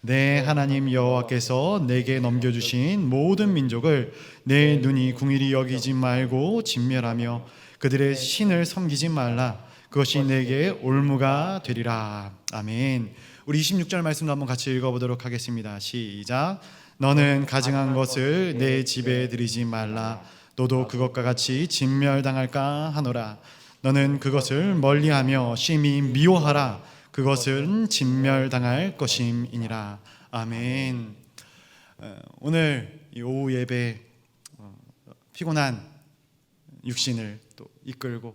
내 하나님 여호와께서 내게 넘겨주신 모든 민족을 내 눈이 궁일이 여기지 말고 진멸하며 그들의 신을 섬기지 말라. 그것이 내게 올무가 되리라. 아멘. 우리 26절 말씀도 한번 같이 읽어보도록 하겠습니다. 시작. 너는 가증한 것을 내 집에 들이지 말라. 너도 그것과 같이 진멸당할까 하노라. 너는 그것을 멀리하며 심히 미워하라. 그것은 진멸당할 것임이니라. 아멘. 오늘 이 오후 예배 피곤한 육신을 또 이끌고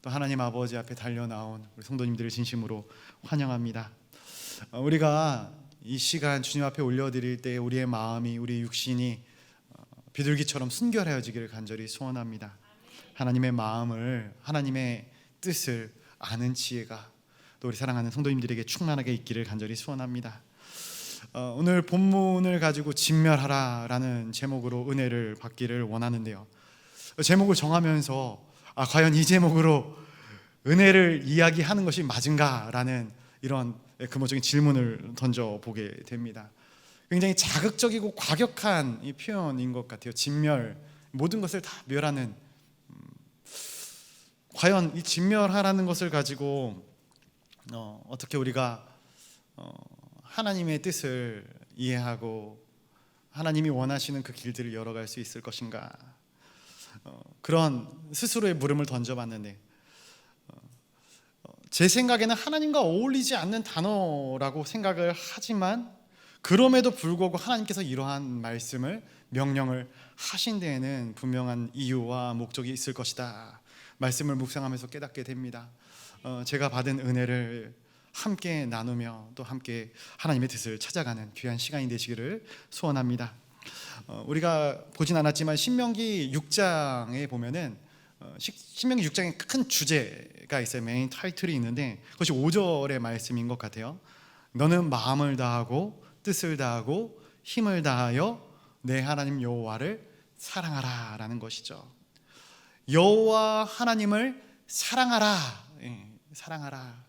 또 하나님 아버지 앞에 달려나온 우리 성도님들을 진심으로 환영합니다. 우리가 이 시간 주님 앞에 올려드릴 때 우리의 마음이, 우리 육신이 비둘기처럼 순결해지기를 간절히 소원합니다. 하나님의 마음을, 하나님의 뜻을 아는 지혜가 또 우리 사랑하는 성도님들에게 충만하게 있기를 간절히 소원합니다. 오늘 본문을 가지고 진멸하라라는 제목으로 은혜를 받기를 원하는데요. 제목을 정하면서 과연 이 제목으로 은혜를 이야기하는 것이 맞은가라는 이런 근본적인 질문을 던져보게 됩니다. 굉장히 자극적이고 과격한 이 표현인 것 같아요. 진멸, 모든 것을 다 멸하는. 과연 이 진멸하라는 것을 가지고 어떻게 우리가 하나님의 뜻을 이해하고 하나님이 원하시는 그 길들을 열어갈 수 있을 것인가, 그런 스스로의 물음을 던져봤는데 제 생각에는 하나님과 어울리지 않는 단어라고 생각을 하지만 그럼에도 불구하고 하나님께서 이러한 말씀을, 명령을 하신 데에는 분명한 이유와 목적이 있을 것이다. 말씀을 묵상하면서 깨닫게 됩니다. 제가 받은 은혜를 함께 나누며 또 함께 하나님의 뜻을 찾아가는 귀한 시간이 되시기를 소원합니다. 우리가 보진 않았지만 신명기 6장에 보면은 신명기 6장에 큰 주제가 있어요. 메인 타이틀이 있는데 그것이 5절의 말씀인 것 같아요. 너는 마음을 다하고 뜻을 다하고 힘을 다하여 내 하나님 여호와를 사랑하라 라는 것이죠. 여호와 하나님을 사랑하라. 사랑하라.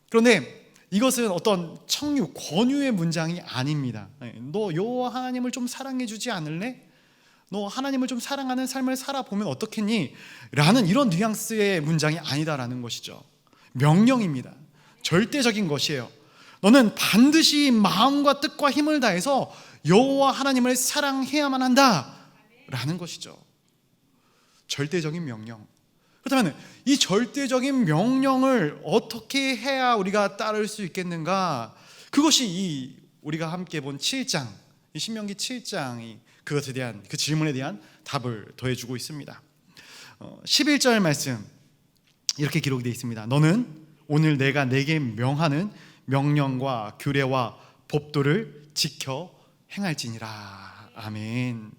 그런데 이것은 어떤 청유, 권유의 문장이 아닙니다. 너 여호와 하나님을 좀 사랑해 주지 않을래? 너 하나님을 좀 사랑하는 삶을 살아보면 어떻겠니? 라는 이런 뉘앙스의 문장이 아니다라는 것이죠. 명령입니다. 절대적인 것이에요. 너는 반드시 마음과 뜻과 힘을 다해서 여호와 하나님을 사랑해야만 한다라는 것이죠. 절대적인 명령. 그렇다면 이 절대적인 명령을 어떻게 해야 우리가 따를 수 있겠는가? 그것이 우리가 함께 본 7장, 이 신명기 7장이 그것에 대한, 그 질문에 대한 답을 더해주고 있습니다. 11절 말씀 이렇게 기록이 되어 있습니다. 너는 오늘 내가 내게 명하는 명령과 규례와 법도를 지켜 행할지니라. 아멘.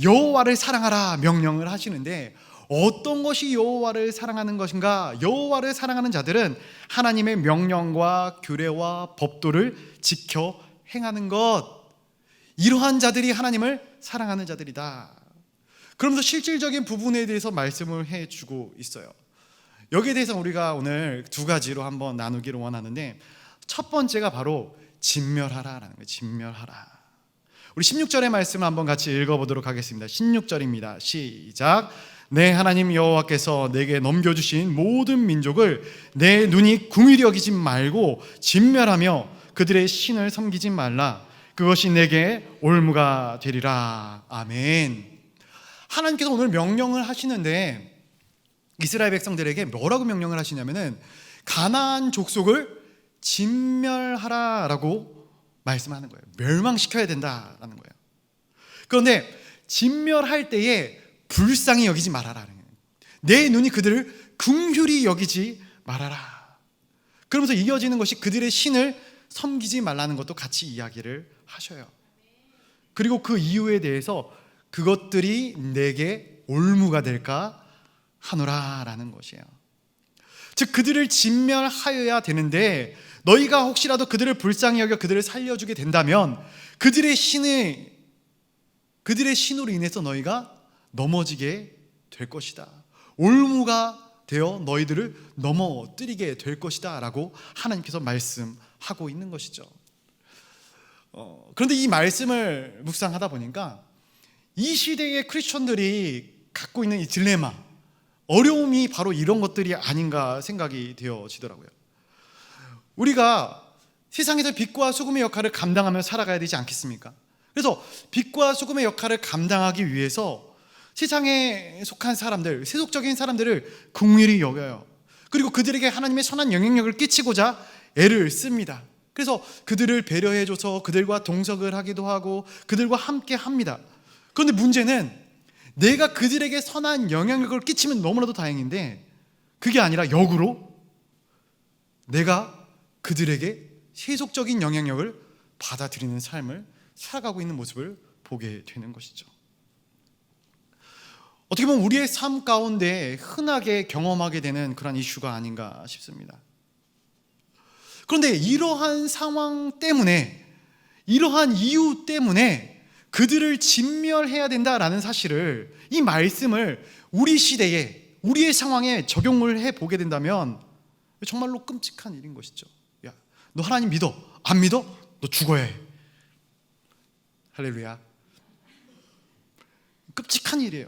여호와를 사랑하라 명령을 하시는데 어떤 것이 여호와를 사랑하는 것인가? 여호와를 사랑하는 자들은 하나님의 명령과 규례와 법도를 지켜 행하는 것, 이러한 자들이 하나님을 사랑하는 자들이다. 그러면서 실질적인 부분에 대해서 말씀을 해주고 있어요. 여기에 대해서 우리가 오늘 두 가지로 한번 나누기를 원하는데, 첫 번째가 바로 진멸하라라는 거예요. 진멸하라. 우리 16절의 말씀을 한번 같이 읽어보도록 하겠습니다. 16절입니다. 시작. 내 하나님 여호와께서 내게 넘겨주신 모든 민족을 내 눈이 궁일이 여기지 말고 진멸하며 그들의 신을 섬기지 말라. 그것이 내게 올무가 되리라. 아멘. 하나님께서 오늘 명령을 하시는데 이스라엘 백성들에게 뭐라고 명령을 하시냐면은 가나안 족속을 진멸하라라고 말씀하는 거예요. 멸망시켜야 된다라는 거예요. 그런데 진멸할 때에 불쌍히 여기지 말아라. 내 눈이 그들을 긍휼히 여기지 말아라. 그러면서 이어지는 것이 그들의 신을 섬기지 말라는 것도 같이 이야기를 하셔요. 그리고 그 이유에 대해서 그것들이 내게 올무가 될까 하노라라는 것이에요. 즉 그들을 진멸하여야 되는데 너희가 혹시라도 그들을 불쌍히 여겨 그들을 살려주게 된다면 그들의 신으로 인해서 너희가 넘어지게 될 것이다. 올무가 되어 너희들을 넘어뜨리게 될 것이다 라고 하나님께서 말씀하고 있는 것이죠. 그런데 이 말씀을 묵상하다 보니까 이 시대의 크리스천들이 갖고 있는 이 딜레마, 어려움이 바로 이런 것들이 아닌가 생각이 되어지더라고요. 우리가 세상에서 빛과 소금의 역할을 감당하며 살아가야 되지 않겠습니까? 그래서 빛과 소금의 역할을 감당하기 위해서 세상에 속한 사람들, 세속적인 사람들을 긍휼히 여겨요. 그리고 그들에게 하나님의 선한 영향력을 끼치고자 애를 씁니다. 그래서 그들을 배려해줘서 그들과 동석을 하기도 하고 그들과 함께 합니다. 그런데 문제는 내가 그들에게 선한 영향력을 끼치면 너무나도 다행인데 그게 아니라 역으로 내가 그들에게 세속적인 영향력을 받아들이는 삶을 살아가고 있는 모습을 보게 되는 것이죠. 어떻게 보면 우리의 삶 가운데 흔하게 경험하게 되는 그런 이슈가 아닌가 싶습니다. 그런데 이러한 상황 때문에, 이러한 이유 때문에 그들을 진멸해야 된다라는 사실을, 이 말씀을 우리 시대에, 우리의 상황에 적용을 해보게 된다면 정말로 끔찍한 일인 것이죠. 야, 너 하나님 믿어? 안 믿어? 너 죽어야 해. 할렐루야. 끔찍한 일이에요.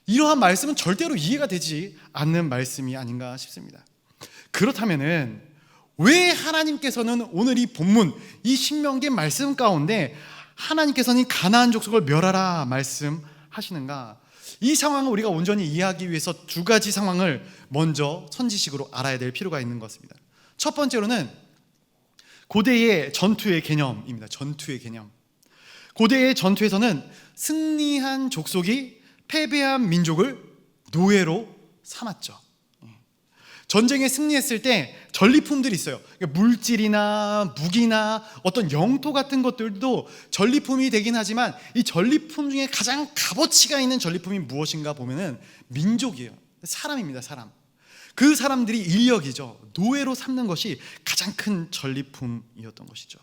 이러한 말씀은 절대로 이해가 되지 않는 말씀이 아닌가 싶습니다. 그렇다면은 왜 하나님께서는 오늘 이 본문, 이 신명기 말씀 가운데 하나님께서는 이 가나안 족속을 멸하라 말씀하시는가? 이 상황을 우리가 온전히 이해하기 위해서 두 가지 상황을 먼저 선지식으로 알아야 될 필요가 있는 것입니다. 첫 번째로는 고대의 전투의 개념입니다. 전투의 개념. 고대의 전투에서는 승리한 족속이 패배한 민족을 노예로 삼았죠. 전쟁에 승리했을 때 전리품들이 있어요. 물질이나 무기나 어떤 영토 같은 것들도 전리품이 되긴 하지만 이 전리품 중에 가장 값어치가 있는 전리품이 무엇인가 보면은 민족이에요. 사람입니다. 사람. 그 사람들이 인력이죠. 노예로 삼는 것이 가장 큰 전리품이었던 것이죠.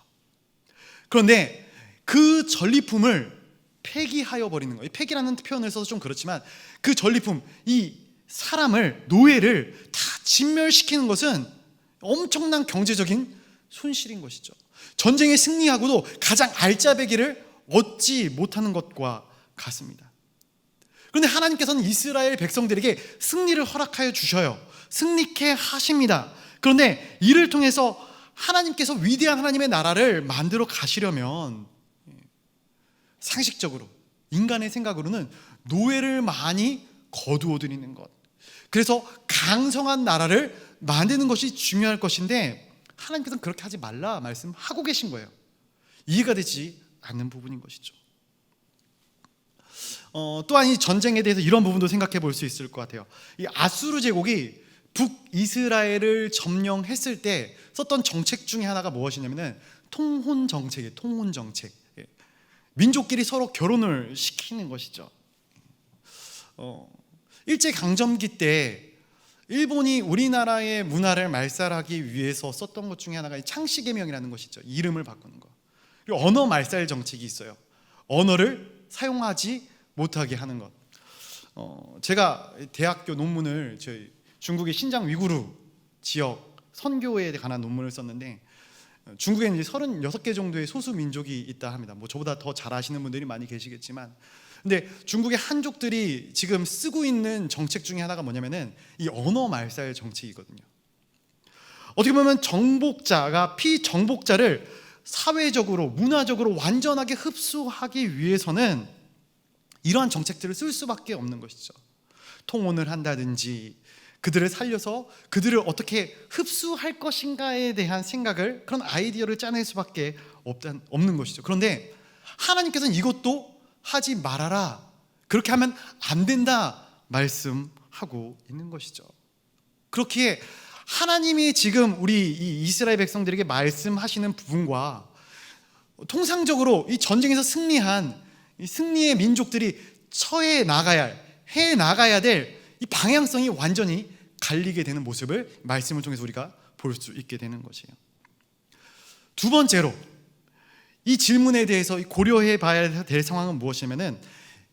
그런데 그 전리품을 폐기하여 버리는 거예요. 폐기라는 표현을 써서 좀 그렇지만 그 전리품, 이 사람을, 노예를 다 진멸시키는 것은 엄청난 경제적인 손실인 것이죠. 전쟁에 승리하고도 가장 알짜배기를 얻지 못하는 것과 같습니다. 그런데 하나님께서는 이스라엘 백성들에게 승리를 허락하여 주셔요. 승리케 하십니다. 그런데 이를 통해서 하나님께서 위대한 하나님의 나라를 만들어 가시려면 상식적으로, 인간의 생각으로는 노예를 많이 거두어 들이는 것, 그래서 강성한 나라를 만드는 것이 중요할 것인데 하나님께서는 그렇게 하지 말라 말씀하고 계신 거예요. 이해가 되지 않는 부분인 것이죠. 또한 이 전쟁에 대해서 이런 부분도 생각해 볼 수 있을 것 같아요. 이 아수르 제국이 북이스라엘을 점령했을 때 썼던 정책 중에 하나가 무엇이냐면은 통혼 정책이에요. 통혼 정책. 민족끼리 서로 결혼을 시키는 것이죠. 일제강점기 때 일본이 우리나라의 문화를 말살하기 위해서 썼던 것 중에 하나가 창씨개명이라는 것이죠. 이름을 바꾸는 거. 그리고 언어 말살 정책이 있어요. 언어를 사용하지 못하게 하는 것. 제가 대학교 논문을 저희 중국의 신장 위구르 지역 선교에 관한 논문을 썼는데 중국에는 이제 36개 정도의 소수 민족이 있다 합니다. 뭐 저보다 더 잘 아시는 분들이 많이 계시겠지만, 근데 중국의 한족들이 지금 쓰고 있는 정책 중에 하나가 뭐냐면은 이 언어 말살 정책이거든요. 어떻게 보면 정복자가 피정복자를 사회적으로, 문화적으로 완전하게 흡수하기 위해서는 이러한 정책들을 쓸 수밖에 없는 것이죠. 통혼을 한다든지 그들을 살려서 그들을 어떻게 흡수할 것인가에 대한 생각을, 그런 아이디어를 짜낼 수밖에 없는 것이죠. 그런데 하나님께서는 이것도 하지 말아라, 그렇게 하면 안 된다 말씀하고 있는 것이죠. 그렇기에 하나님이 지금 우리 이 이스라엘 백성들에게 말씀하시는 부분과 통상적으로 이 전쟁에서 승리한 이 승리의 민족들이 처해 나가야 해 나가야 될 이 방향성이 완전히 갈리게 되는 모습을 말씀을 통해서 우리가 볼 수 있게 되는 것이에요. 두 번째로 이 질문에 대해서 고려해 봐야 될 상황은 무엇이냐면은,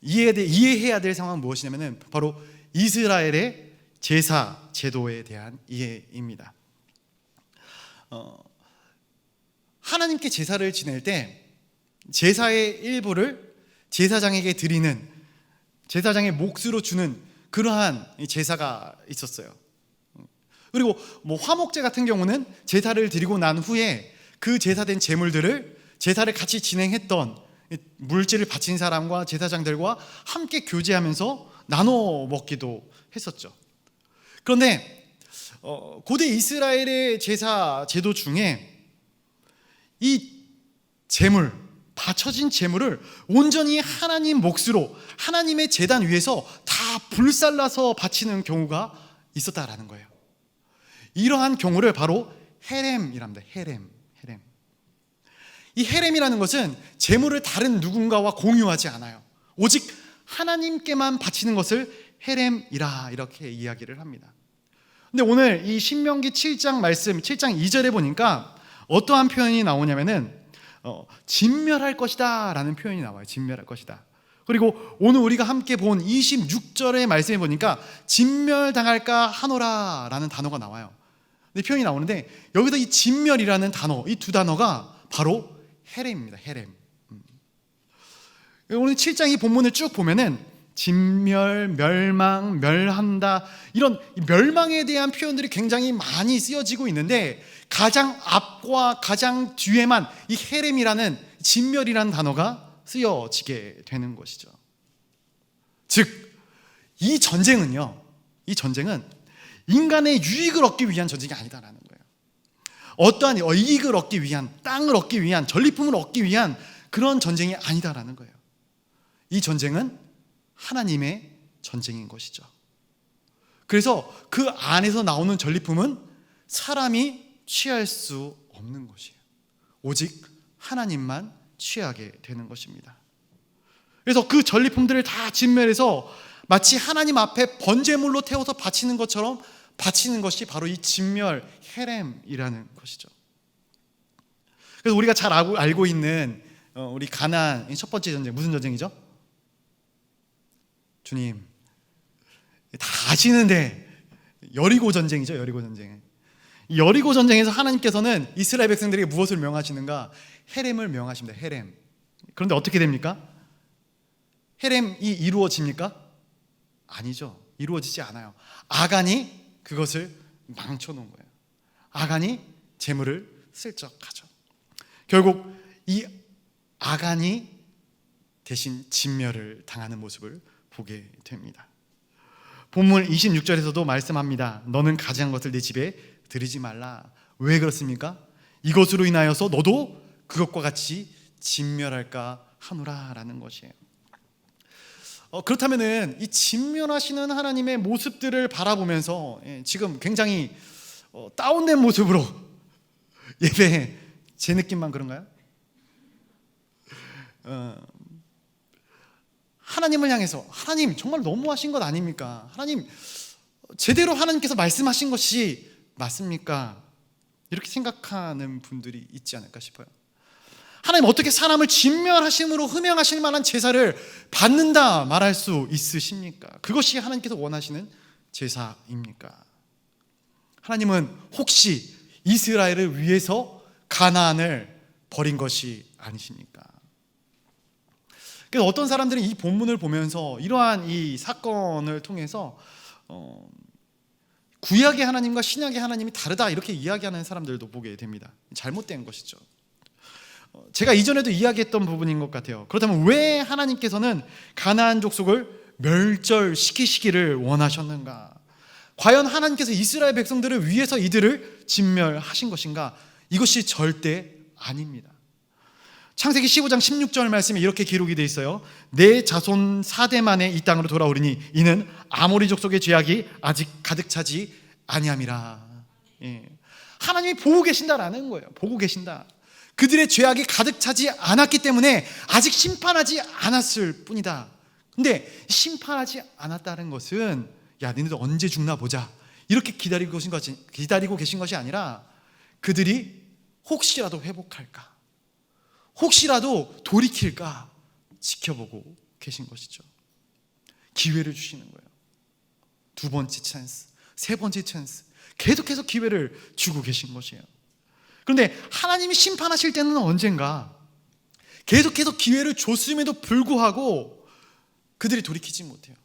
이해해야 될 상황은 무엇이냐면은 바로 이스라엘의 제사 제도에 대한 이해입니다. 하나님께 제사를 지낼 때 제사의 일부를 제사장에게 드리는, 제사장의 몫으로 주는 그러한 제사가 있었어요. 그리고 화목제 같은 경우는 제사를 드리고 난 후에 그 제사된 제물들을 제사를 같이 진행했던 물질을 바친 사람과 제사장들과 함께 교제하면서 나눠 먹기도 했었죠. 그런데 고대 이스라엘의 제사 제도 중에 이 제물, 바쳐진 제물을 온전히 하나님 몫으로 하나님의 제단 위에서 다 불살라서 바치는 경우가 있었다라는 거예요. 이러한 경우를 바로 헤렘이랍니다. 헤렘. 이 헤렘이라는 것은 제물을 다른 누군가와 공유하지 않아요. 오직 하나님께만 바치는 것을 헤렘이라 이렇게 이야기를 합니다. 근데 오늘 이 신명기 7장 말씀 7장 2절에 보니까 어떠한 표현이 나오냐면은 진멸할 것이다 라는 표현이 나와요. 진멸할 것이다. 그리고 오늘 우리가 함께 본 26절의 말씀에 보니까 진멸당할까 하노라 라는 단어가 나와요. 근데 표현이 나오는데 여기서 이 진멸이라는 단어, 이 두 단어가 바로 헤렘입니다. 헤렘. 오늘 7장 이 본문을 쭉 보면은 진멸, 멸망, 멸한다, 이런 멸망에 대한 표현들이 굉장히 많이 쓰여지고 있는데 가장 앞과 가장 뒤에만 이 헤렘이라는 진멸이라는 단어가 쓰여지게 되는 것이죠. 즉, 이 전쟁은 인간의 유익을 얻기 위한 전쟁이 아니다라는 거예요. 어떠한 이익을 얻기 위한, 땅을 얻기 위한, 전리품을 얻기 위한 그런 전쟁이 아니다라는 거예요. 이 전쟁은 하나님의 전쟁인 것이죠. 그래서 그 안에서 나오는 전리품은 사람이 취할 수 없는 것이에요. 오직 하나님만 취하게 되는 것입니다. 그래서 그 전리품들을 다 진멸해서 마치 하나님 앞에 번제물로 태워서 바치는 것처럼 바치는 것이 바로 이 진멸 헤렘이라는 것이죠. 그래서 우리가 잘 알고 있는 우리 가나안 첫 번째 전쟁, 무슨 전쟁이죠? 주님, 다 아시는데 여리고 전쟁이죠. 여리고 전쟁. 이 여리고 전쟁에서 하나님께서는 이스라엘 백성들에게 무엇을 명하시는가? 헤렘을 명하십니다. 헤렘. 그런데 어떻게 됩니까? 헤렘이 이루어집니까? 아니죠. 이루어지지 않아요. 아간이 그것을 망쳐놓은 거예요. 아간이 재물을 슬쩍 가져. 결국 이 아간이 대신 진멸을 당하는 모습을 보게 됩니다. 본문 26절에서도 말씀합니다. 너는 가지한 것을 내 집에 들이지 말라. 왜 그렇습니까? 이것으로 인하여서 너도 그것과 같이 진멸할까 하노라 라는 것이에요. 그렇다면은 이 진멸하시는 하나님의 모습들을 바라보면서 지금 굉장히 다운된 모습으로 예배, 제 느낌만 그런가요? 하나님을 향해서 하나님 정말 너무하신 것 아닙니까? 하나님 제대로 하나님께서 말씀하신 것이 맞습니까? 이렇게 생각하는 분들이 있지 않을까 싶어요. 하나님 어떻게 사람을 진멸하심으로 흠양하실 만한 제사를 받는다 말할 수 있으십니까? 그것이 하나님께서 원하시는 제사입니까? 하나님은 혹시 이스라엘을 위해서 가나안을 버린 것이 아니십니까? 그래서 어떤 사람들은 이 본문을 보면서 이러한 이 사건을 통해서 구약의 하나님과 신약의 하나님이 다르다 이렇게 이야기하는 사람들도 보게 됩니다. 잘못된 것이죠. 제가 이전에도 이야기했던 부분인 것 같아요. 그렇다면 왜 하나님께서는 가나안 족속을 멸절시키시기를 원하셨는가? 과연 하나님께서 이스라엘 백성들을 위해서 이들을 진멸하신 것인가? 이것이 절대 아닙니다. 창세기 15장 16절 말씀에 이렇게 기록이 되어 있어요. 내 자손 4대 만에 이 땅으로 돌아오리니 이는 아모리 족속의 죄악이 아직 가득 차지 아니함이라. 하나님이 보고 계신다라는 거예요. 보고 계신다. 그들의 죄악이 가득 차지 않았기 때문에 아직 심판하지 않았을 뿐이다. 근데 심판하지 않았다는 것은 야 너희들 언제 죽나 보자 이렇게 기다리고 계신 것이 아니라 그들이 혹시라도 회복할까, 혹시라도 돌이킬까 지켜보고 계신 것이죠. 기회를 주시는 거예요. 두 번째 찬스, 세 번째 찬스, 계속해서 기회를 주고 계신 것이에요. 그런데 하나님이 심판하실 때는 언젠가 계속해서 기회를 줬음에도 불구하고 그들이 돌이키지 못해요.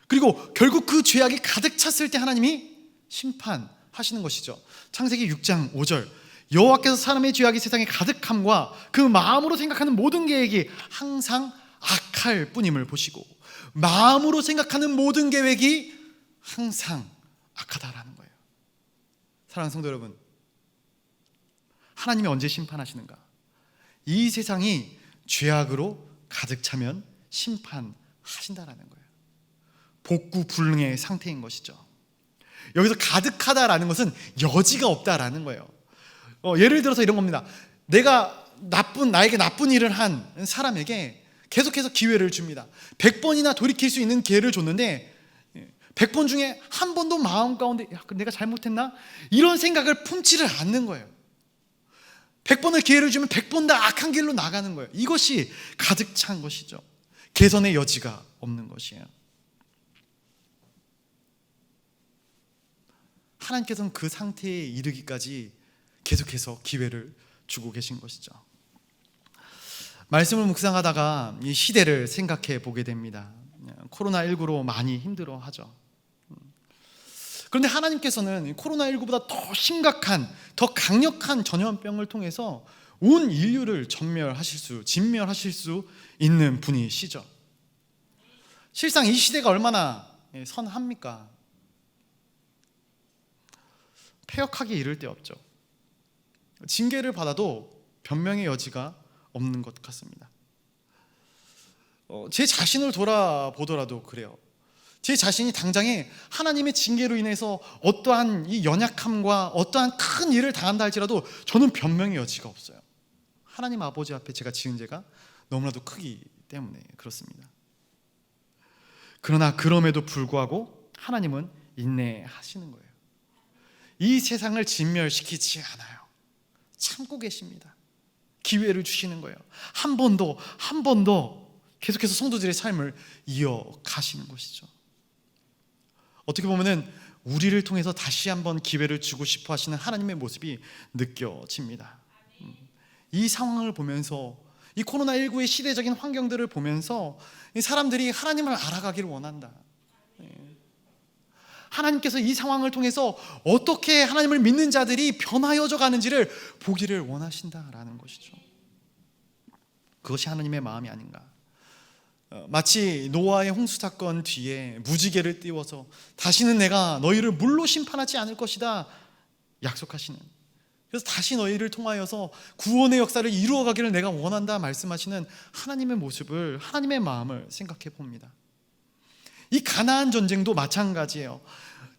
그리고 결국 그 죄악이 가득 찼을 때 하나님이 심판하시는 것이죠. 창세기 6장 5절, 여호와께서 사람의 죄악이 세상에 가득함과 그 마음으로 생각하는 모든 계획이 항상 악할 뿐임을 보시고, 마음으로 생각하는 모든 계획이 항상 악하다라는 거예요. 사랑하는 성도 여러분, 하나님이 언제 심판하시는가? 이 세상이 죄악으로 가득 차면 심판하신다라는 거예요. 복구불능의 상태인 것이죠. 여기서 가득하다라는 것은 여지가 없다라는 거예요. 예를 들어서 이런 겁니다. 나에게 나쁜 일을 한 사람에게 계속해서 기회를 줍니다. 100번이나 돌이킬 수 있는 기회를 줬는데 100번 중에 한 번도 마음 가운데 내가 잘못했나? 이런 생각을 품지를 않는 거예요. 100번을 기회를 주면 100번 다 악한 길로 나가는 거예요. 이것이 가득 찬 것이죠. 개선의 여지가 없는 것이에요. 하나님께서는 그 상태에 이르기까지 계속해서 기회를 주고 계신 것이죠. 말씀을 묵상하다가 이 시대를 생각해 보게 됩니다. 코로나19로 많이 힘들어하죠. 그런데 하나님께서는 코로나19보다 더 심각한, 더 강력한 전염병을 통해서 온 인류를 진멸하실 수 있는 분이시죠. 실상 이 시대가 얼마나 선합니까? 폐역하기 이를 데 없죠. 징계를 받아도 변명의 여지가 없는 것 같습니다. 제 자신을 돌아보더라도 그래요. 제 자신이 당장에 하나님의 징계로 인해서 어떠한 이 연약함과 어떠한 큰 일을 당한다 할지라도 저는 변명의 여지가 없어요. 하나님 아버지 앞에 제가 지은 죄가 너무나도 크기 때문에 그렇습니다. 그러나 그럼에도 불구하고 하나님은 인내하시는 거예요. 이 세상을 진멸시키지 않아요. 참고 계십니다. 기회를 주시는 거예요. 한 번 더 계속해서 성도들의 삶을 이어가시는 것이죠. 어떻게 보면은 우리를 통해서 다시 한번 기회를 주고 싶어 하시는 하나님의 모습이 느껴집니다. 이 상황을 보면서, 이 코로나19의 시대적인 환경들을 보면서 사람들이 하나님을 알아가기를 원한다. 하나님께서 이 상황을 통해서 어떻게 하나님을 믿는 자들이 변화여져 가는지를 보기를 원하신다라는 것이죠. 그것이 하나님의 마음이 아닌가. 마치 노아의 홍수 사건 뒤에 무지개를 띄워서 다시는 내가 너희를 물로 심판하지 않을 것이다 약속하시는, 그래서 다시 너희를 통하여서 구원의 역사를 이루어가기를 내가 원한다 말씀하시는 하나님의 모습을, 하나님의 마음을 생각해 봅니다. 이 가나안 전쟁도 마찬가지예요.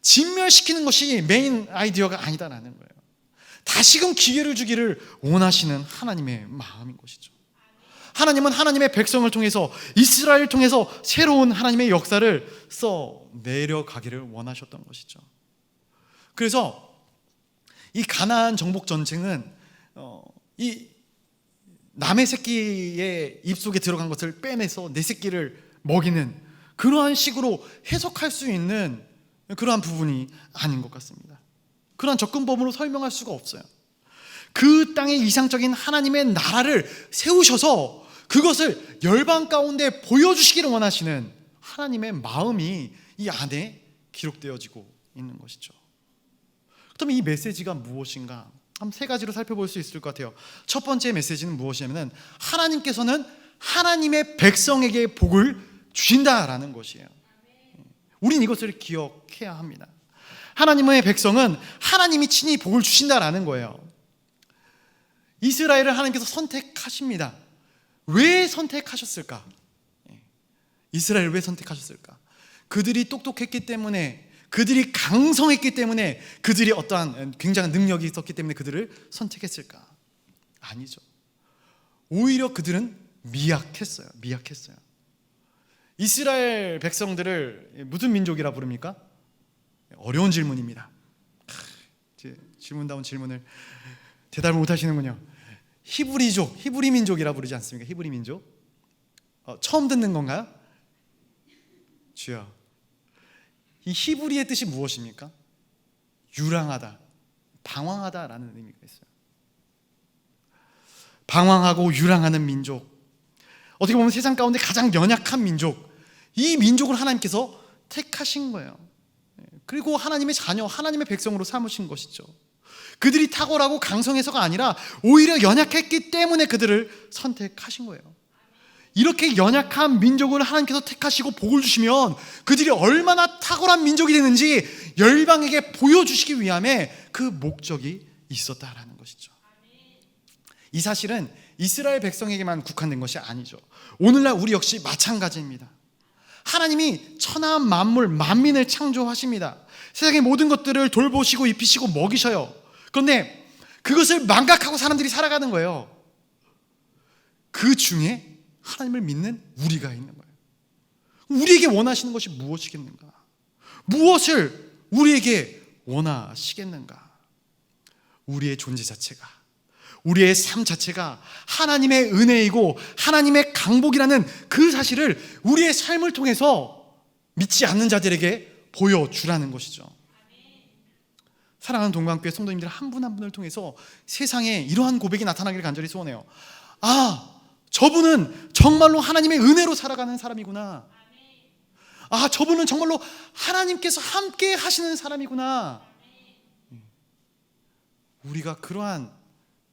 진멸시키는 것이 메인 아이디어가 아니다라는 거예요. 다시금 기회를 주기를 원하시는 하나님의 마음인 것이죠. 하나님은 하나님의 백성을 통해서, 이스라엘을 통해서 새로운 하나님의 역사를 써 내려가기를 원하셨던 것이죠. 그래서 이 가나안 정복 전쟁은 이 남의 새끼의 입속에 들어간 것을 빼내서 내 새끼를 먹이는 그러한 식으로 해석할 수 있는 그러한 부분이 아닌 것 같습니다. 그러한 접근법으로 설명할 수가 없어요. 그 땅에 이상적인 하나님의 나라를 세우셔서 그것을 열방 가운데 보여주시기를 원하시는 하나님의 마음이 이 안에 기록되어지고 있는 것이죠. 그렇다면 이 메시지가 무엇인가? 한 세 가지로 살펴볼 수 있을 것 같아요. 첫 번째 메시지는 무엇이냐면 하나님께서는 하나님의 백성에게 복을 주신다라는 것이에요. 우린 이것을 기억해야 합니다. 하나님의 백성은 하나님이 친히 복을 주신다라는 거예요. 이스라엘을 하나님께서 선택하십니다. 왜 선택하셨을까? 이스라엘을 왜 선택하셨을까? 그들이 똑똑했기 때문에, 그들이 강성했기 때문에, 그들이 어떠한 굉장한 능력이 있었기 때문에 그들을 선택했을까? 아니죠. 오히려 그들은 미약했어요. 이스라엘 백성들을 무슨 민족이라 부릅니까? 어려운 질문입니다. 질문다운 질문을 대답을 못하시는군요. 히브리 민족이라 부르지 않습니까? 히브리 민족. 처음 듣는 건가요? 주여, 이 히브리의 뜻이 무엇입니까? 유랑하다, 방황하다라는 의미가 있어요. 방황하고 유랑하는 민족, 어떻게 보면 세상 가운데 가장 연약한 민족, 이 민족을 하나님께서 택하신 거예요. 그리고 하나님의 자녀, 하나님의 백성으로 삼으신 것이죠. 그들이 탁월하고 강성해서가 아니라 오히려 연약했기 때문에 그들을 선택하신 거예요. 이렇게 연약한 민족을 하나님께서 택하시고 복을 주시면 그들이 얼마나 탁월한 민족이 되는지 열방에게 보여주시기 위함에 그 목적이 있었다라는 것이죠. 이 사실은 이스라엘 백성에게만 국한된 것이 아니죠. 오늘날 우리 역시 마찬가지입니다. 하나님이 천하 만물 만민을 창조하십니다. 세상의 모든 것들을 돌보시고 입히시고 먹이셔요. 그런데 그것을 망각하고 사람들이 살아가는 거예요. 그 중에 하나님을 믿는 우리가 있는 거예요. 우리에게 원하시는 것이 무엇이겠는가? 무엇을 우리에게 원하시겠는가? 우리의 존재 자체가, 우리의 삶 자체가 하나님의 은혜이고 하나님의 강복이라는 그 사실을 우리의 삶을 통해서 믿지 않는 자들에게 보여주라는 것이죠. 사랑하는 동방교회 성도님들 한 분 한 분을 통해서 세상에 이러한 고백이 나타나기를 간절히 소원해요. 아, 저분은 정말로 하나님의 은혜로 살아가는 사람이구나. 아, 저분은 정말로 하나님께서 함께 하시는 사람이구나. 우리가 그러한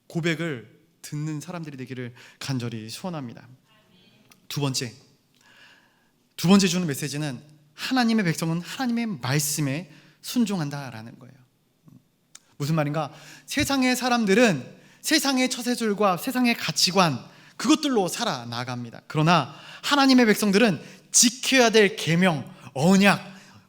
고백을 듣는 사람들이 되기를 간절히 소원합니다. 두 번째 주는 메시지는 하나님의 백성은 하나님의 말씀에 순종한다라는 거예요. 무슨 말인가? 세상의 사람들은 세상의 처세술과 세상의 가치관, 그것들로 살아나갑니다. 그러나 하나님의 백성들은 지켜야 될 계명, 언약,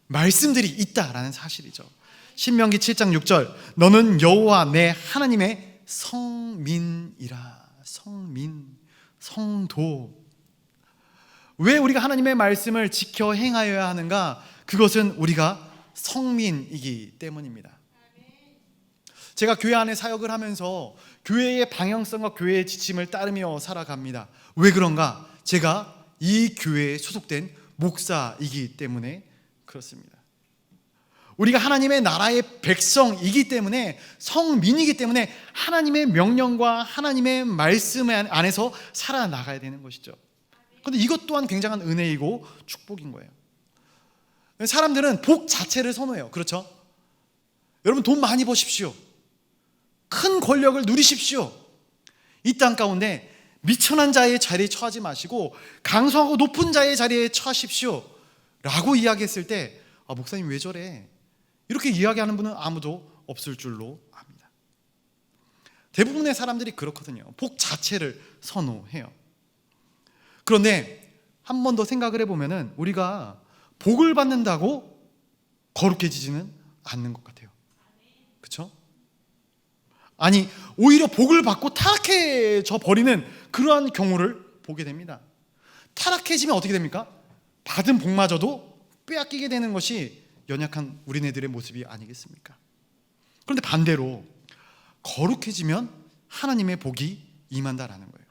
말씀들이 있다라는 사실이죠. 신명기 7장 6절, 너는 여호와 내 하나님의 성민이라. 성민, 성도. 왜 우리가 하나님의 말씀을 지켜 행하여야 하는가? 그것은 우리가 성민이기 때문입니다. 제가 교회 안에 사역을 하면서 교회의 방향성과 교회의 지침을 따르며 살아갑니다. 왜 그런가? 제가 이 교회에 소속된 목사이기 때문에 그렇습니다. 우리가 하나님의 나라의 백성이기 때문에, 성민이기 때문에 하나님의 명령과 하나님의 말씀 안에서 살아나가야 되는 것이죠. 그런데 이것 또한 굉장한 은혜이고 축복인 거예요. 사람들은 복 자체를 선호해요. 그렇죠? 여러분, 돈 많이 버십시오. 큰 권력을 누리십시오. 이 땅 가운데 미천한 자의 자리에 처하지 마시고 강성하고 높은 자의 자리에 처하십시오 라고 이야기했을 때, 아, 목사님 왜 저래? 이렇게 이야기하는 분은 아무도 없을 줄로 압니다. 대부분의 사람들이 그렇거든요. 복 자체를 선호해요. 그런데 한 번 더 생각을 해보면 우리가 복을 받는다고 거룩해지지는 않는 것 같아요. 그렇죠? 아니, 오히려 복을 받고 타락해져 버리는 그러한 경우를 보게 됩니다. 타락해지면 어떻게 됩니까? 받은 복마저도 빼앗기게 되는 것이 연약한 우리네들의 모습이 아니겠습니까? 그런데 반대로 거룩해지면 하나님의 복이 임한다라는 거예요.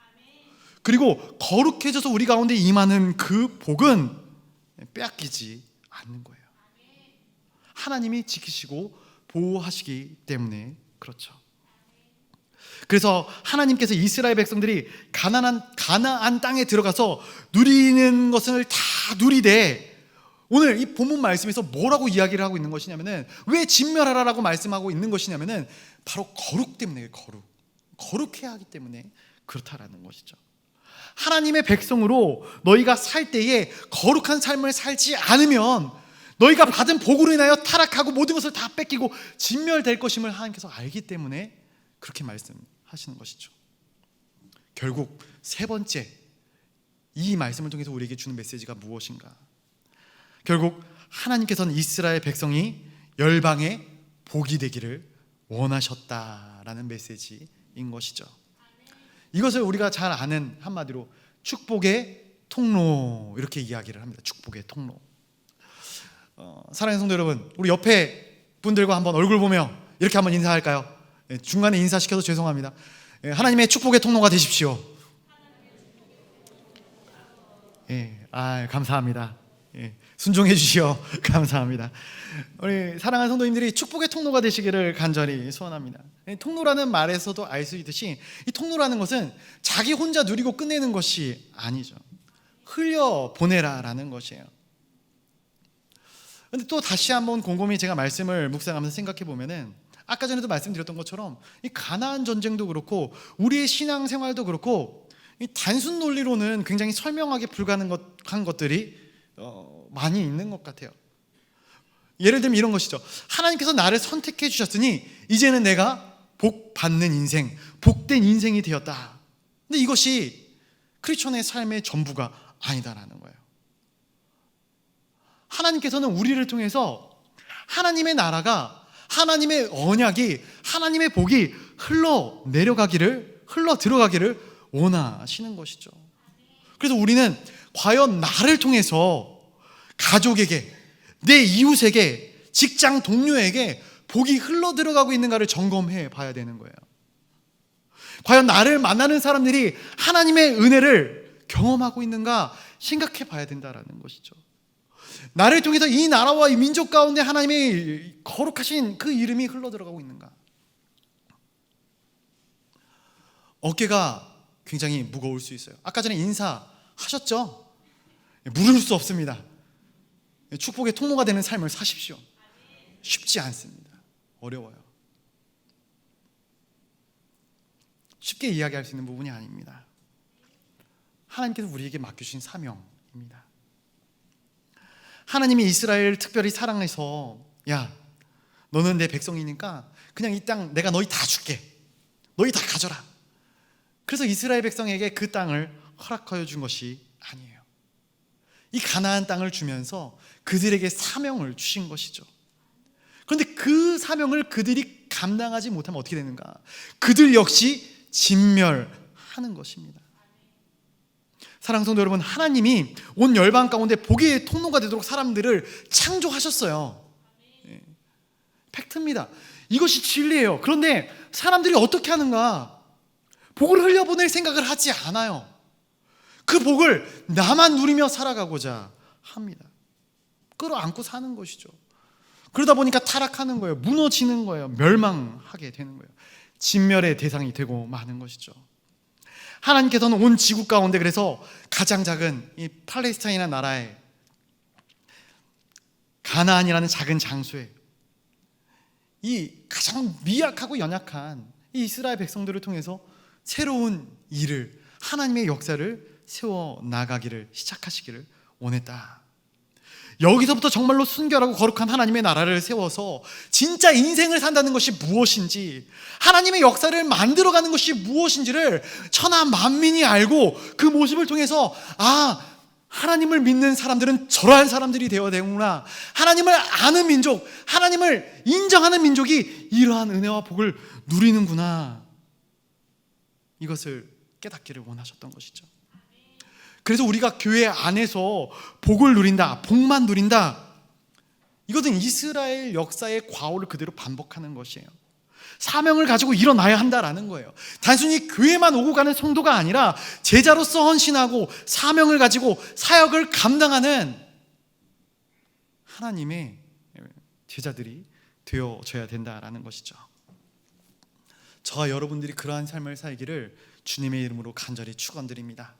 그리고 거룩해져서 우리 가운데 임하는 그 복은 빼앗기지 않는 거예요. 하나님이 지키시고 보호하시기 때문에 그렇죠. 그래서 하나님께서 이스라엘 백성들이 가나안 땅에 들어가서 누리는 것을 다 누리되, 오늘 이 본문 말씀에서 뭐라고 이야기를 하고 있는 것이냐면은, 왜 진멸하라라고 말씀하고 있는 것이냐면은 바로 거룩 때문에, 거룩해야 하기 때문에 그렇다라는 것이죠. 하나님의 백성으로 너희가 살 때에 거룩한 삶을 살지 않으면 너희가 받은 복으로 인하여 타락하고 모든 것을 다 뺏기고 진멸될 것임을 하나님께서 알기 때문에 그렇게 말씀하시는 것이죠. 결국 세 번째, 이 말씀을 통해서 우리에게 주는 메시지가 무엇인가? 결국 하나님께서는 이스라엘 백성이 열방의 복이 되기를 원하셨다라는 메시지인 것이죠. 이것을 우리가 잘 아는 한마디로 축복의 통로, 이렇게 이야기를 합니다. 축복의 통로. 사랑하는 성도 여러분, 우리 옆에 분들과 한번 얼굴 보며 이렇게 한번 인사할까요? 중간에 인사시켜서 죄송합니다. 하나님의 축복의 통로가 되십시오. 감사합니다. 순종해 주시어 감사합니다. 우리 사랑하는 성도님들이 축복의 통로가 되시기를 간절히 소원합니다. 통로라는 말에서도 알 수 있듯이 이 통로라는 것은 자기 혼자 누리고 끝내는 것이 아니죠. 흘려 보내라라는 것이에요. 근데 또 다시 한번 곰곰이 제가 말씀을 묵상하면서 생각해 보면은 아까 전에도 말씀드렸던 것처럼 이 가나안 전쟁도 그렇고 우리의 신앙 생활도 그렇고 이 단순 논리로는 굉장히 설명하기 불가능한 것들이 많이 있는 것 같아요. 예를 들면 이런 것이죠. 하나님께서 나를 선택해 주셨으니 이제는 내가 복 받는 인생, 복된 인생이 되었다. 근데 이것이 크리스천의 삶의 전부가 아니다라는 거예요. 하나님께서는 우리를 통해서 하나님의 나라가, 하나님의 언약이, 하나님의 복이 흘러 들어가기를 원하시는 것이죠. 그래서 우리는 과연 나를 통해서 가족에게, 내 이웃에게, 직장 동료에게 복이 흘러 들어가고 있는가를 점검해 봐야 되는 거예요. 과연 나를 만나는 사람들이 하나님의 은혜를 경험하고 있는가 생각해 봐야 된다는 것이죠. 나를 통해서 이 나라와 이 민족 가운데 하나님의 거룩하신 그 이름이 흘러 들어가고 있는가. 어깨가 굉장히 무거울 수 있어요. 아까 전에 인사하셨죠? 물을 수 없습니다. 축복의 통로가 되는 삶을 사십시오. 쉽지 않습니다. 어려워요. 쉽게 이야기할 수 있는 부분이 아닙니다. 하나님께서 우리에게 맡겨주신 사명입니다. 하나님이 이스라엘을 특별히 사랑해서 야, 너는 내 백성이니까 그냥 이 땅 내가 너희 다 줄게. 너희 다 가져라. 그래서 이스라엘 백성에게 그 땅을 허락하여 준 것이 아니에요. 이 가나안 땅을 주면서 그들에게 사명을 주신 것이죠. 그런데 그 사명을 그들이 감당하지 못하면 어떻게 되는가? 그들 역시 진멸하는 것입니다. 사랑하는 성도 여러분, 하나님이 온 열방 가운데 복의 통로가 되도록 사람들을 창조하셨어요. 팩트입니다. 이것이 진리예요. 그런데 사람들이 어떻게 하는가? 복을 흘려보낼 생각을 하지 않아요. 그 복을 나만 누리며 살아가고자 합니다. 끌어안고 사는 것이죠. 그러다 보니까 타락하는 거예요. 무너지는 거예요. 멸망하게 되는 거예요. 진멸의 대상이 되고 마는 것이죠. 하나님께서는 온 지구 가운데 그래서 가장 작은 이 팔레스타인이라는 나라에 가나안이라는 작은 장소에 이 가장 미약하고 연약한 이 이스라엘 백성들을 통해서 새로운 일을, 하나님의 역사를 세워나가기를 시작하시기를 원했다. 여기서부터 정말로 순결하고 거룩한 하나님의 나라를 세워서 진짜 인생을 산다는 것이 무엇인지, 하나님의 역사를 만들어가는 것이 무엇인지를 천하 만민이 알고 그 모습을 통해서 하나님을 믿는 사람들은 저러한 사람들이 되어야 되구나, 하나님을 아는 민족, 하나님을 인정하는 민족이 이러한 은혜와 복을 누리는구나, 이것을 깨닫기를 원하셨던 것이죠. 그래서 우리가 교회 안에서 복을 누린다, 복만 누린다, 이것은 이스라엘 역사의 과오를 그대로 반복하는 것이에요. 사명을 가지고 일어나야 한다라는 거예요. 단순히 교회만 오고 가는 성도가 아니라 제자로서 헌신하고 사명을 가지고 사역을 감당하는 하나님의 제자들이 되어져야 된다라는 것이죠. 저와 여러분들이 그러한 삶을 살기를 주님의 이름으로 간절히 축원드립니다.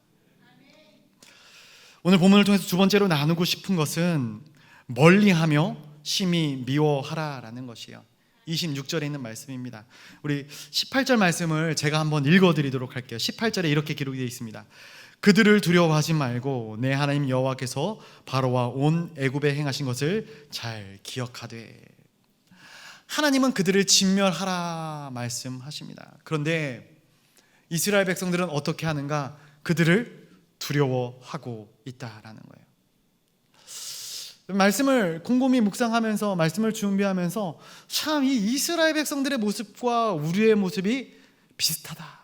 오늘 본문을 통해서 두 번째로 나누고 싶은 것은 멀리하며 심히 미워하라라는 것이에요. 26절에 있는 말씀입니다. 우리 18절 말씀을 제가 한번 읽어드리도록 할게요. 18절에 이렇게 기록이 되어 있습니다. 그들을 두려워하지 말고 내 하나님 여호와께서 바로와 온 애굽에 행하신 것을 잘 기억하되. 하나님은 그들을 진멸하라 말씀하십니다. 그런데 이스라엘 백성들은 어떻게 하는가? 그들을 두려워하고 있다라는 거예요. 말씀을 곰곰이 묵상하면서 말씀을 준비하면서 참 이 이스라엘 백성들의 모습과 우리의 모습이 비슷하다,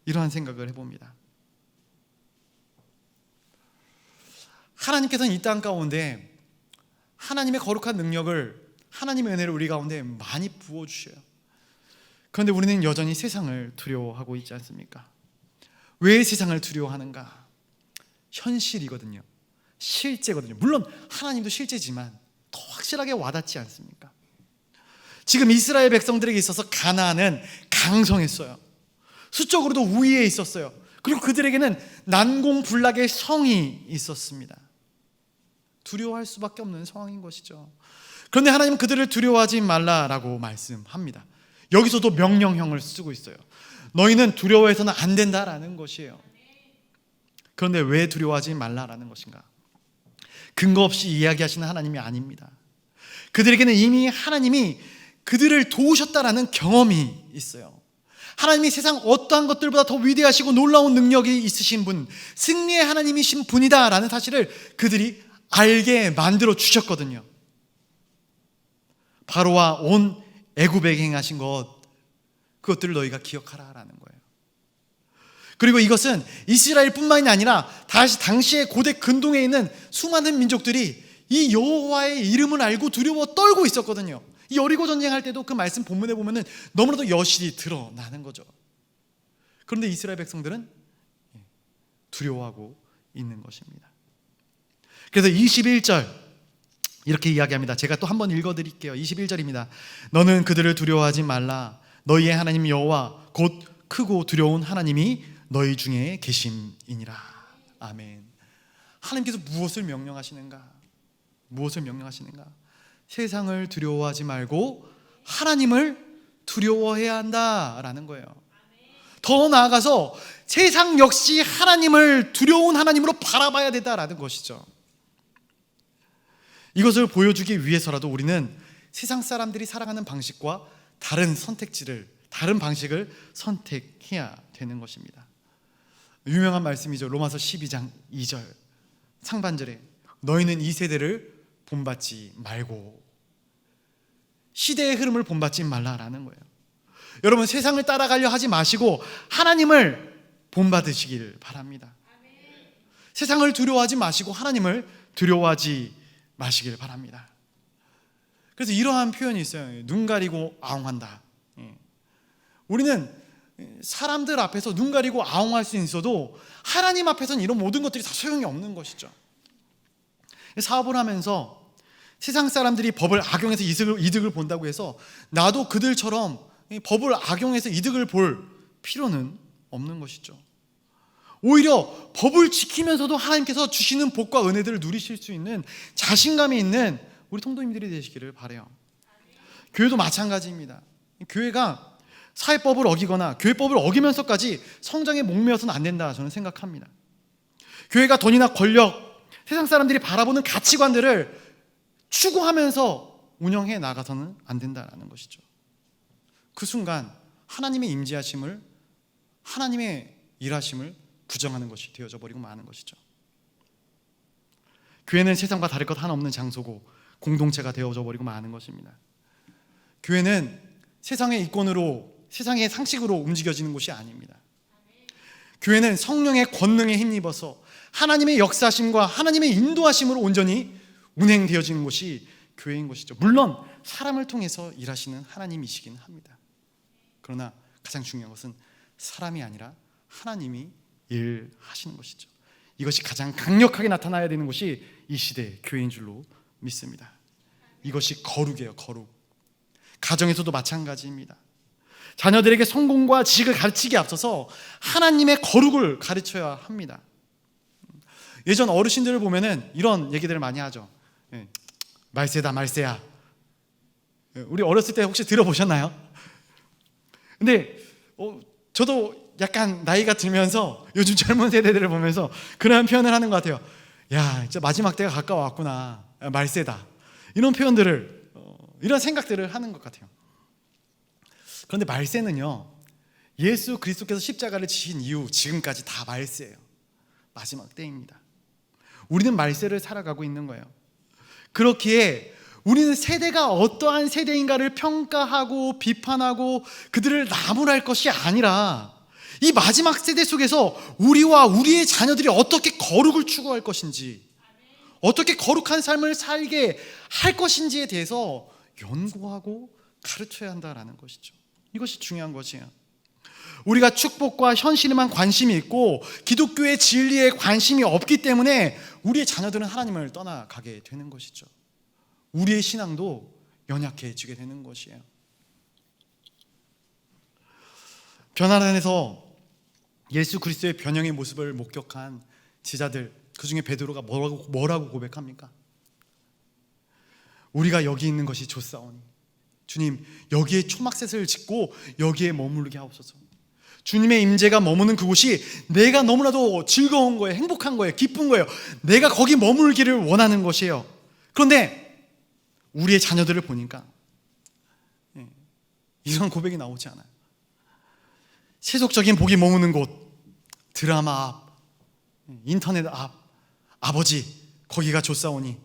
이러한 생각을 해봅니다. 하나님께서는 이 땅 가운데 하나님의 거룩한 능력을, 하나님의 은혜를 우리 가운데 많이 부어주셔요. 그런데 우리는 여전히 세상을 두려워하고 있지 않습니까? 왜 세상을 두려워하는가? 현실이거든요. 실제거든요. 물론 하나님도 실제지만 더 확실하게 와닿지 않습니까? 지금 이스라엘 백성들에게 있어서 가나안은 강성했어요. 수적으로도 우위에 있었어요. 그리고 그들에게는 난공불락의 성이 있었습니다. 두려워할 수밖에 없는 상황인 것이죠. 그런데 하나님은 그들을 두려워하지 말라라고 말씀합니다. 여기서도 명령형을 쓰고 있어요. 너희는 두려워해서는 안 된다라는 것이에요. 그런데 왜 두려워하지 말라라는 것인가? 근거 없이 이야기하시는 하나님이 아닙니다. 그들에게는 이미 하나님이 그들을 도우셨다라는 경험이 있어요. 하나님이 세상 어떠한 것들보다 더 위대하시고 놀라운 능력이 있으신 분, 승리의 하나님이신 분이다라는 사실을 그들이 알게 만들어 주셨거든요. 바로와 온 애굽에게 행하신 그것들을 너희가 기억하라라는 거예요. 그리고 이것은 이스라엘뿐만이 아니라 당시에 고대 근동에 있는 수많은 민족들이 이 여호와의 이름을 알고 두려워 떨고 있었거든요. 이 여리고 전쟁할 때도 그 말씀 본문에 보면은 너무나도 여실히 드러나는 거죠. 그런데 이스라엘 백성들은 두려워하고 있는 것입니다. 그래서 21절 이렇게 이야기합니다. 제가 또 한번 읽어드릴게요. 21절입니다. 너는 그들을 두려워하지 말라. 너희의 하나님 여호와 곧 크고 두려운 하나님이 너희 중에 계심이니라. 아멘. 하나님께서 무엇을 명령하시는가? 무엇을 명령하시는가? 세상을 두려워하지 말고 하나님을 두려워해야 한다라는 거예요. 더 나아가서 세상 역시 하나님을 두려운 하나님으로 바라봐야 된다라는 것이죠. 이것을 보여주기 위해서라도 우리는 세상 사람들이 살아가는 방식과 다른 방식을 선택해야 되는 것입니다. 유명한 말씀이죠. 로마서 12장 2절 상반절에 너희는 이 세대를 본받지 말고, 시대의 흐름을 본받지 말라라는 거예요. 여러분, 세상을 따라가려 하지 마시고 하나님을 본받으시길 바랍니다. 세상을 두려워하지 마시고 하나님을 두려워하지 마시길 바랍니다. 그래서 이러한 표현이 있어요. 눈 가리고 아웅한다. 우리는 사람들 앞에서 눈 가리고 아웅할 수 있어도 하나님 앞에서는 이런 모든 것들이 다 소용이 없는 것이죠. 사업을 하면서 세상 사람들이 법을 악용해서 이득을 본다고 해서 나도 그들처럼 법을 악용해서 이득을 볼 필요는 없는 것이죠. 오히려 법을 지키면서도 하나님께서 주시는 복과 은혜들을 누리실 수 있는 자신감이 있는 우리 통도님들이 되시기를 바라요. 교회도 마찬가지입니다. 교회가 사회법을 어기거나 교회법을 어기면서까지 성장에 목매어서는 안 된다, 저는 생각합니다. 교회가 돈이나 권력, 세상 사람들이 바라보는 가치관들을 추구하면서 운영해 나가서는 안 된다는 것이죠. 그 순간 하나님의 임재하심을, 하나님의 일하심을 부정하는 것이 되어져 버리고 마는 것이죠. 교회는 세상과 다를 것 하나 없는 장소고 공동체가 되어져 버리고 마는 것입니다. 교회는 세상의 이권으로, 세상의 상식으로 움직여지는 곳이 아닙니다. 교회는 성령의 권능에 힘입어서 하나님의 역사심과 하나님의 인도하심으로 온전히 운행되어지는 곳이 교회인 것이죠. 물론 사람을 통해서 일하시는 하나님이시긴 합니다. 그러나 가장 중요한 것은 사람이 아니라 하나님이 일하시는 것이죠. 이것이 가장 강력하게 나타나야 되는 것이 이 시대의 교회인 줄로 믿습니다. 이것이 거룩이에요. 거룩. 가정에서도 마찬가지입니다. 자녀들에게 성공과 지식을 가르치기에 앞서서 하나님의 거룩을 가르쳐야 합니다. 예전 어르신들을 보면은 이런 얘기들을 많이 하죠. 말세다 말세야. 우리 어렸을 때 혹시 들어보셨나요? 근데 저도 약간 나이가 들면서 요즘 젊은 세대들을 보면서 그런 표현을 하는 것 같아요. 야, 진짜 마지막 때가 가까워왔구나. 말세다. 이런 표현들을, 이런 생각들을 하는 것 같아요. 그런데 말세는요, 예수 그리스도께서 십자가를 지신 이후 지금까지 다 말세예요. 마지막 때입니다. 우리는 말세를 살아가고 있는 거예요. 그렇기에 우리는 세대가 어떠한 세대인가를 평가하고 비판하고 그들을 나무랄 것이 아니라 이 마지막 세대 속에서 우리와 우리의 자녀들이 어떻게 거룩을 추구할 것인지, 어떻게 거룩한 삶을 살게 할 것인지에 대해서 연구하고 가르쳐야 한다라는 것이죠. 이것이 중요한 것이에요. 우리가 축복과 현실에만 관심이 있고 기독교의 진리에 관심이 없기 때문에 우리의 자녀들은 하나님을 떠나가게 되는 것이죠. 우리의 신앙도 연약해지게 되는 것이에요. 변화단에서 예수 그리스도의 변형의 모습을 목격한 제자들, 그 중에 베드로가 뭐라고 고백합니까? 우리가 여기 있는 것이 좋사오니 주님, 여기에 초막셋을 짓고 여기에 머무르게 하옵소서. 주님의 임재가 머무는 그곳이 내가 너무나도 즐거운 거예요. 행복한 거예요. 기쁜 거예요. 내가 거기 머물기를 원하는 것이에요. 그런데 우리의 자녀들을 보니까 이런 고백이 나오지 않아요. 세속적인 복이 머무는 곳, 드라마 앞, 인터넷 앞, 아버지 거기가 좋사오니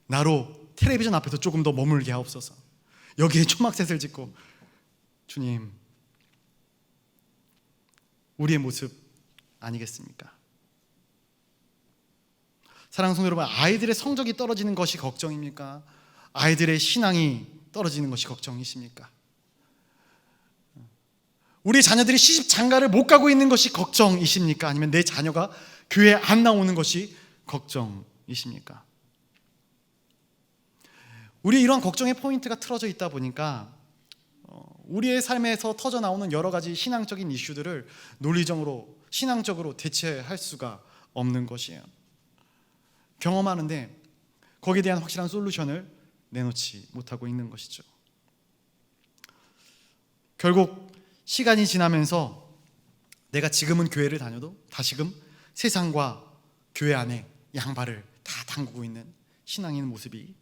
나로 텔레비전 앞에서 조금 더 머물게 하옵소서. 여기에 초막셋을 짓고. 주님, 우리의 모습 아니겠습니까? 사랑하는 성도 여러분, 아이들의 성적이 떨어지는 것이 걱정입니까? 아이들의 신앙이 떨어지는 것이 걱정이십니까? 우리 자녀들이 시집 장가를 못 가고 있는 것이 걱정이십니까? 아니면 내 자녀가 교회에 안 나오는 것이 걱정이십니까? 우리 이러한 걱정의 포인트가 틀어져 있다 보니까 우리의 삶에서 터져 나오는 여러 가지 신앙적인 이슈들을 논리적으로, 신앙적으로 대체할 수가 없는 것이에요. 경험하는데 거기에 대한 확실한 솔루션을 내놓지 못하고 있는 것이죠. 결국 시간이 지나면서 내가 지금은 교회를 다녀도 다시금 세상과 교회 안에 양발을 다 담그고 있는 신앙인 모습이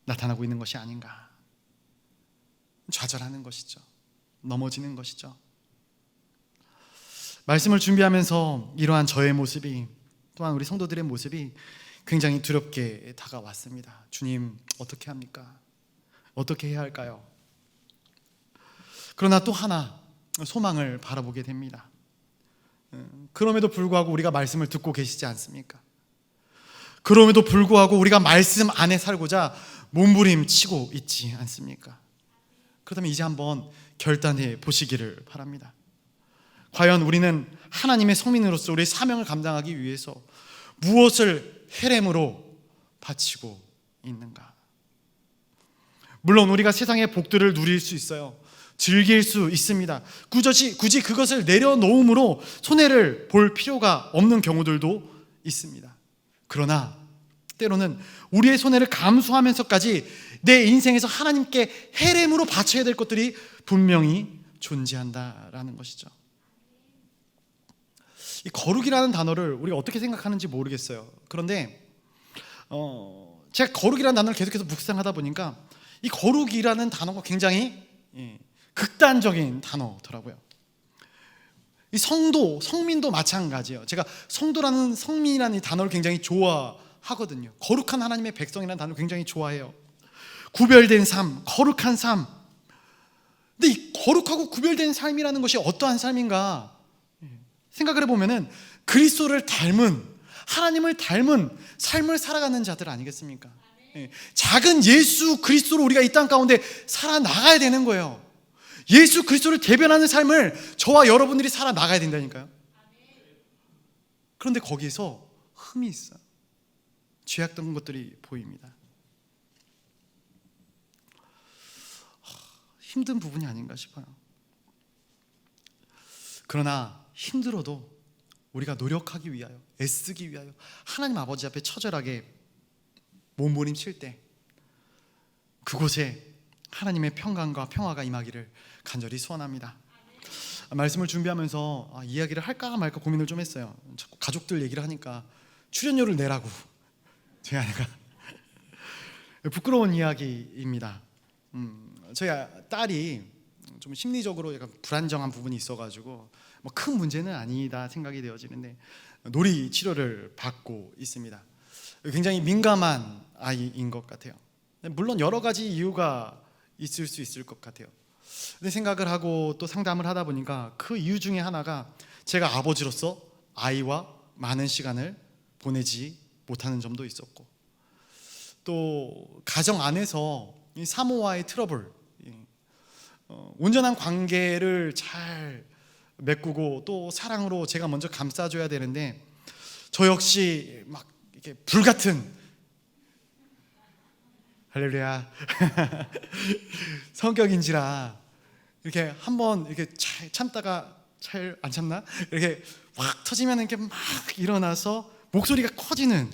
나타나고 있는 것이 아닌가. 좌절하는 것이죠. 넘어지는 것이죠. 말씀을 준비하면서 이러한 저의 모습이, 또한 우리 성도들의 모습이 굉장히 두렵게 다가왔습니다. 주님, 어떻게 합니까? 어떻게 해야 할까요? 그러나 또 하나 소망을 바라보게 됩니다. 그럼에도 불구하고 우리가 말씀을 듣고 계시지 않습니까? 그럼에도 불구하고 우리가 말씀 안에 살고자 몸부림치고 있지 않습니까? 그렇다면 이제 한번 결단해 보시기를 바랍니다. 과연 우리는 하나님의 성민으로서 우리의 사명을 감당하기 위해서 무엇을 헤렘으로 바치고 있는가? 물론 우리가 세상의 복들을 누릴 수 있어요. 즐길 수 있습니다. 굳이 그것을 내려놓음으로 손해를 볼 필요가 없는 경우들도 있습니다. 그러나 때로는 우리의 손해를 감수하면서까지 내 인생에서 하나님께 헤렘으로 바쳐야 될 것들이 분명히 존재한다라는 것이죠. 이 거룩이라는 단어를 우리가 어떻게 생각하는지 모르겠어요. 그런데 제가 거룩이라는 단어를 계속해서 묵상하다 보니까 이 거룩이라는 단어가 굉장히 극단적인 단어더라고요. 이 성도, 성민도 마찬가지예요. 제가 성도라는, 성민이라는 이 단어를 굉장히 좋아하거든요. 거룩한 하나님의 백성이라는 단어를 굉장히 좋아해요. 구별된 삶, 거룩한 삶. 근데 이 거룩하고 구별된 삶이라는 것이 어떠한 삶인가 생각을 해보면은 그리스도를 닮은, 하나님을 닮은 삶을 살아가는 자들 아니겠습니까? 작은 예수 그리스도로 우리가 이 땅 가운데 살아나가야 되는 거예요. 예수 그리스도를 대변하는 삶을 저와 여러분들이 살아나가야 된다니까요. 그런데 거기에서 흠이 있어요. 죄악된 것들이 보입니다. 힘든 부분이 아닌가 싶어요. 그러나 힘들어도 우리가 노력하기 위하여, 애쓰기 위하여 하나님 아버지 앞에 처절하게 몸부림칠 때 그곳에 하나님의 평강과 평화가 임하기를 간절히 소원합니다. 말씀을 준비하면서 이야기를 할까 말까 고민을 좀 했어요. 자꾸 가족들 얘기를 하니까 출연료를 내라고 제 아내가 부끄러운 이야기입니다. 저희 딸이 좀 심리적으로 약간 불안정한 부분이 있어가지고 뭐 큰 문제는 아니다 생각이 되어지는데 놀이 치료를 받고 있습니다. 굉장히 민감한 아이인 것 같아요. 물론 여러 가지 이유가 있을 수 있을 것 같아요. 근데 생각을 하고 또 상담을 하다 보니까 그 이유 중에 하나가 제가 아버지로서 아이와 많은 시간을 보내지 못하는 점도 있었고, 또 가정 안에서 이 사모와의 트러블, 온전한 관계를 잘 메꾸고 또 사랑으로 제가 먼저 감싸줘야 되는데 저 역시 막 이렇게 불같은 할렐루야 성격인지라 이렇게 한번 이렇게 잘 참다가 잘 안 참나? 이렇게 확 터지면 이렇게 막 일어나서 목소리가 커지는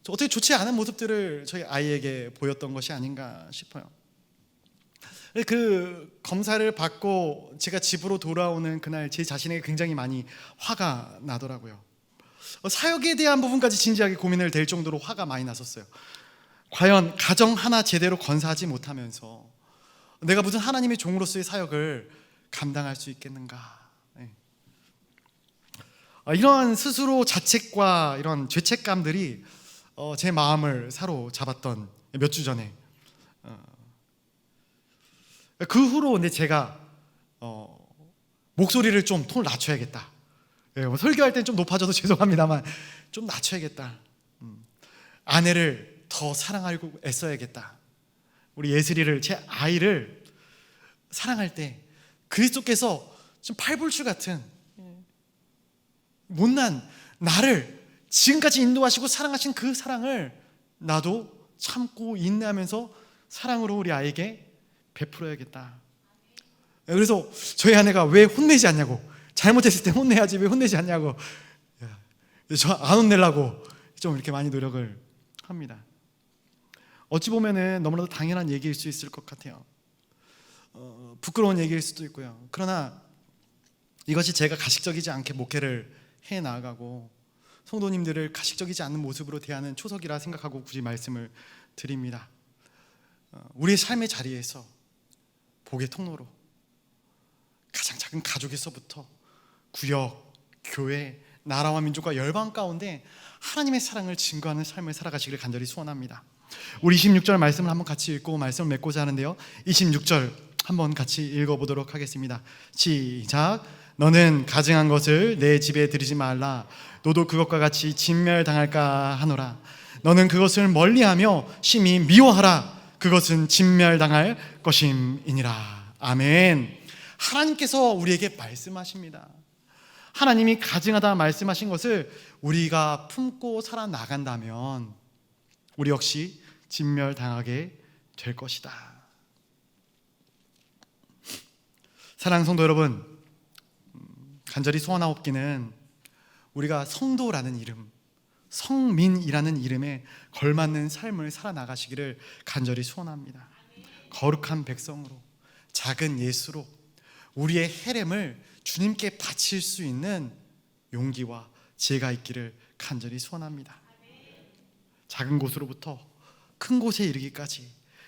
어떻게 좋지 않은 모습들을 저희 아이에게 보였던 것이 아닌가 싶어요. 그 검사를 받고 제가 집으로 돌아오는 그날 제 자신에게 굉장히 많이 화가 나더라고요. 사역에 대한 부분까지 진지하게 고민을 될 정도로 화가 많이 났었어요. 과연 가정 하나 제대로 건사하지 못하면서 내가 무슨 하나님의 종으로서의 사역을 감당할 수 있겠는가. 이러한 스스로 자책과 이런 죄책감들이 제 마음을 사로잡았던 몇 주 전에 그 후로 근데 제가 목소리를 좀 톤을 낮춰야겠다. 설교할 땐 좀 높아져도 죄송합니다만 좀 낮춰야겠다. 아내를 더 사랑하려고 애써야겠다. 우리 예슬이를, 제 아이를 사랑할 때 그리스도께서 좀 팔불출 같은 못난 나를 지금까지 인도하시고 사랑하신 그 사랑을 나도 참고 인내하면서 사랑으로 우리 아이에게 베풀어야겠다. 그래서 저희 아내가 왜 혼내지 않냐고, 잘못했을 때 혼내야지 왜 혼내지 않냐고, 저 안 혼내려고 좀 이렇게 많이 노력을 합니다. 어찌 보면은 너무나도 당연한 얘기일 수 있을 것 같아요. 부끄러운 얘기일 수도 있고요. 그러나 이것이 제가 가식적이지 않게 목회를 해 나아가고 성도님들을 가식적이지 않는 모습으로 대하는 초석이라 생각하고 굳이 말씀을 드립니다. 우리의 삶의 자리에서 복의 통로로 가장 작은 가족에서부터 구역, 교회, 나라와 민족과 열방 가운데 하나님의 사랑을 증거하는 삶을 살아가시기를 간절히 소원합니다. 우리 26절 말씀을 한번 같이 읽고 말씀을 맺고자 하는데요, 26절 한번 같이 읽어보도록 하겠습니다. 시작. 너는 가증한 것을 내 집에 들이지 말라. 너도 그것과 같이 진멸당할까 하노라. 너는 그것을 멀리하며 심히 미워하라. 그것은 진멸당할 것임이니라. 아멘. 하나님께서 우리에게 말씀하십니다. 하나님이 가증하다 말씀하신 것을 우리가 품고 살아나간다면 우리 역시 진멸당하게 될 것이다. 사랑하는 성도 여러분, 간절히 소원하옵기는 우리가 성도라는 이름, 성민이라는 이름에 걸맞는 삶을 살아나가시기를 간절히 소원합니다. 거룩한 백성으로, 작은 예수로 우리의 헤렘을 주님께 바칠 수 있는 용기와 지혜가 있기를 간절히 소원합니다. 작은 곳으로부터 큰 곳에 이르기까지,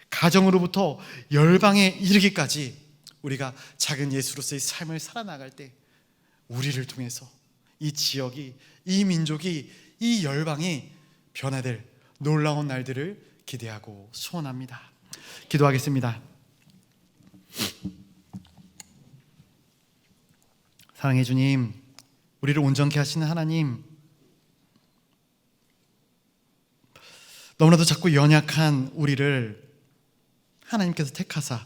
가정으로부터 열방에 이르기까지 우리가 작은 예수로서의 삶을 살아나갈 때 우리를 통해서 이 지역이, 이 민족이, 이 열방이 변화될 놀라운 날들을 기대하고 소원합니다. 기도하겠습니다. 사랑해 주님, 우리를 온전케 하시는 하나님, 너무나도 작고 연약한 우리를 하나님께서 택하사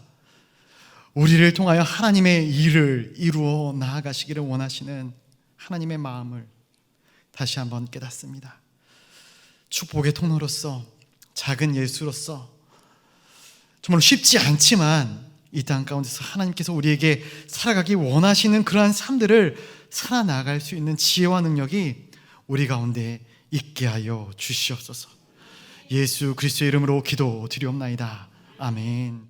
우리를 통하여 하나님의 일을 이루어 나아가시기를 원하시는 하나님의 마음을 다시 한번 깨닫습니다. 축복의 통로로서, 작은 예수로서 정말 쉽지 않지만 이 땅 가운데서 하나님께서 우리에게 살아가기 원하시는 그러한 삶들을 살아나갈 수 있는 지혜와 능력이 우리 가운데 있게 하여 주시옵소서. 예수 그리스도의 이름으로 기도드리옵나이다. 아멘.